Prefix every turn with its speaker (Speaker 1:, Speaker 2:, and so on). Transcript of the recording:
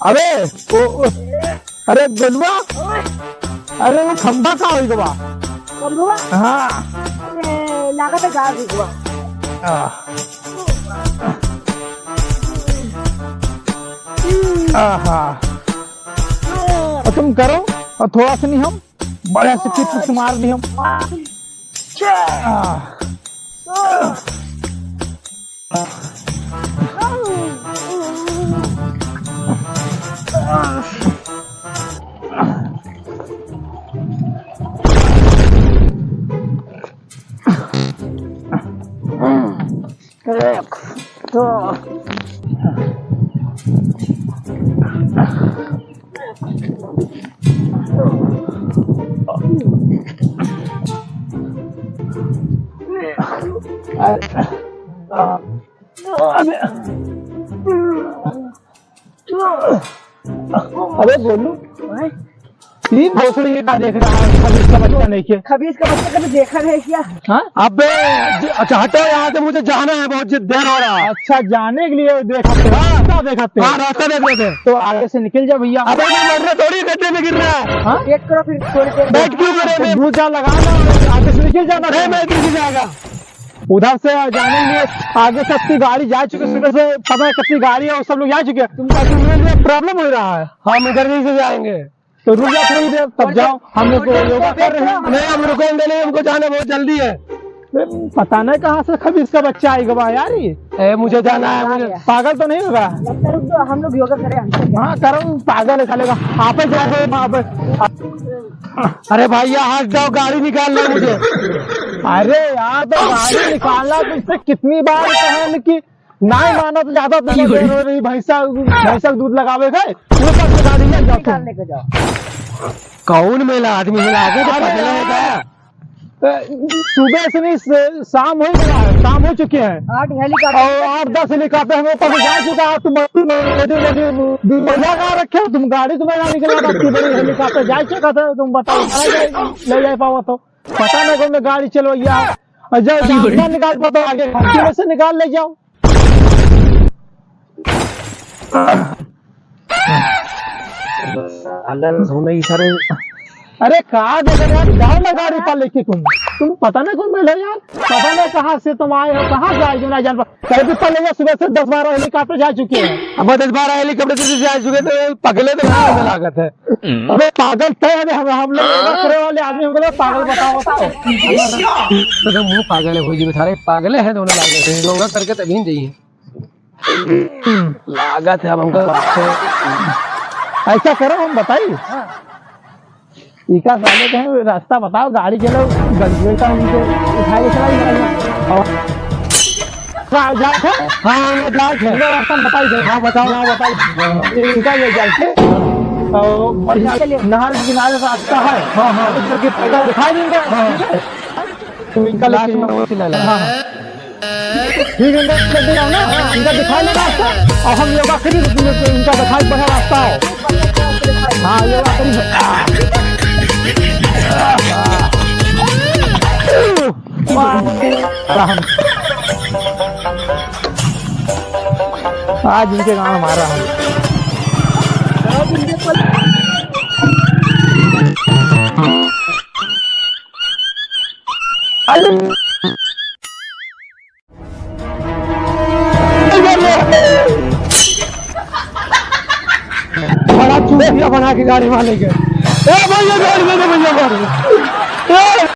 Speaker 1: अबे अरे गोलुआ, अरे वो खंबा का होई गवा।
Speaker 2: खंबा?
Speaker 1: हाँ
Speaker 2: लागत है गाड़ हुआ।
Speaker 1: और तुम करो और थोड़ा सा नहीं हम बड़े से किट मार दी हम। अबे बोलू तीन भोसड़ी का देख रहा है, खबीज का बच्चा नहीं किया।
Speaker 2: खबीज का बच्चा कभी देखा नहीं क्या?
Speaker 1: हाँ अबे अच्छा हटो यहाँ से, मुझे जाना है, बहुत देर हो रहा है। अच्छा जाने के लिए देखा देखा हाँ रास्ता देख रहे थे तो आगे से निकल जा भैया। अबे मर रहा थोड़ी गड्ढे में गिर रहा है। हाँ
Speaker 2: वेट करो फिर थोड़ी देर
Speaker 1: बैठ क्यों करे, भूजा लगाना आगे से निकल जाना। नहीं मैं गिर जाएगा उधर से जाने के लिए। आगे से अपनी गाड़ी जा चुकी है, सुबह से पता है कितनी गाड़ी है और सब लोग जा चुके हैं। तुमका प्रॉब्लम हो रहा है। हम इधर नहीं से जाएंगे तो रुक जाओ थोड़ी देर तब जाओ। हम लोग योगा कर रहे हैं। नहीं हम रुकेंगे नहीं, हमको जाना बहुत जल्दी है। पता नहीं कहाँ से खबीज का बच्चा आएगा यार। ये मुझे जाना है, मुझे पागल तो नहीं होगा।
Speaker 2: हम लोग योगा करें।
Speaker 1: हाँ करो, पागल चलेगा आप जाओ वहाँ पे। अरे भाई हाथ जाओ, गाड़ी निकालना मुझे। अरे यार तो गाड़ी निकालना तो इससे कितनी बार कहा कि नहीं मानो तो ज्यादा भैंसा दूध लगावे गए गाड़ी में जाओ। कौन मेला आदमी मिला सुबह से नहीं शाम हो गया है, शाम हो चुके हैं।
Speaker 2: 8 हेलीकॉप्टर
Speaker 1: और 8-10 हेलीकॉप्टर हमें ऊपर जा चुका है। तुम मजा कहाँ रखे हो तुम, गाड़ी तुम्हें निकला बड़ी हेलीकॉप्टर जा चुका था। तुम बताओ ले जा पाओ तो पता नहीं कौन गाड़ी चलवैया जब निकाल पाता आगे से निकाल ले जाओ। सारे अरे कहा जाओ ना गाड़ी पर लेके तुम पता नहीं कौन मिले यार, पता नहीं कहाँ से तुम आए हो, कहाँ से आए जो ना जान कहीं पर ले जाओ। सुबह से 10-12 हेलीकॉप्टर जा चुके हैं। अब 10-12 हेलीकॉप्टर से जा चुके तो पगले तो लागत है। अबे पागल थे हम लोग करे वाले आदमी हमको पागल बताओ तो मुँह पागल है भोजी सारे पागल है दोनों लागत है। योगा करके तभी चाहिए लागत है। अब हमको ऐसा करो हम बताइए इका साले कहें रास्ता बताओ, गाड़ी चलो गंजे का उनके उठाए चला हाँ रास्ता बताइए। हाँ बताओ हाँ बताइए इनका ये जाए नहर के किनारे रास्ता है। हाँ हाँ पैदा दिखाई देंगे तो इनका ठीक है ना, इनका दिखाई दे रास्ता और हम योगा करी इनका दिखाई पड़ा रास्ता है। हाँ योगा करी आज इनके गाँव मारा है। बड़ा चूतिया बना के गाड़ी वाले के भैया गाड़ी में भैया मार